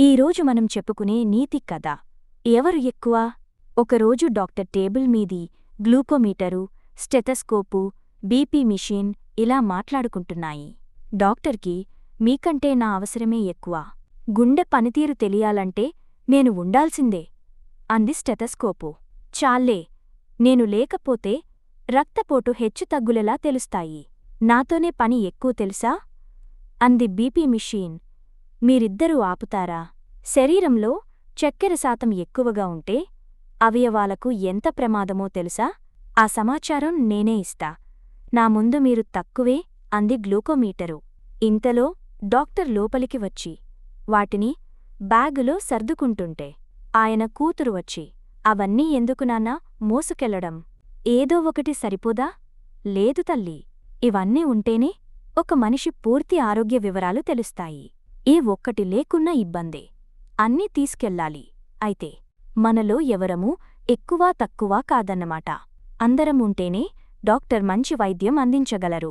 ఈరోజు మనం చెప్పుకునే నీతి కథ ఎవరు ఎక్కువ. ఒకరోజు డాక్టర్ టేబుల్ మీది గ్లూకోమీటరు, స్టెతస్కోపు, బీపీ మిషన్ ఇలా మాట్లాడుకుంటున్నాయి. డాక్టర్కి మీకంటే నా అవసరమే ఎక్కువ. గుండె పనితీరు తెలియాలంటే నేను ఉండాల్సిందే అంది స్టెతస్కోపు. చాల్లే, నేను లేకపోతే రక్తపోటు హెచ్చుతగ్గులెలా తెలుస్తాయి. నాతోనే పని ఎక్కువ తెలుసా అంది బీపీ మిషన్. మీరిద్దరూ ఆపుతారా? శరీరంలో చక్కెర శాతం ఎక్కువగా ఉంటే అవయవాలకు ఎంత ప్రమాదమో తెలుసా? ఆ సమాచారం నేనే ఇస్తా. నా ముందు మీరు తక్కువే అంది గ్లూకోమీటరు. ఇంతలో డాక్టర్ లోపలికి వచ్చి వాటిని బ్యాగులో సర్దుకుంటుంటే ఆయన కూతురు వచ్చి, అవన్నీ ఎందుకు నాన్నా మోసుకెళ్లడం? ఏదో ఒకటి సరిపోదా? లేదు తల్లీ, ఇవన్నీ ఉంటేనే ఒక మనిషి పూర్తి ఆరోగ్య వివరాలు తెలుస్తాయి. ఏ ఒక్కటి లేకున్నా ఇబ్బందే. అన్నీ తీసుకెళ్ళాలి. అయితే మనలో ఎవరమూ ఎక్కువా తక్కువా కాదన్నమాట. అందరం ఉంటేనే డాక్టర్ మంచి వైద్యం అందించగలరు.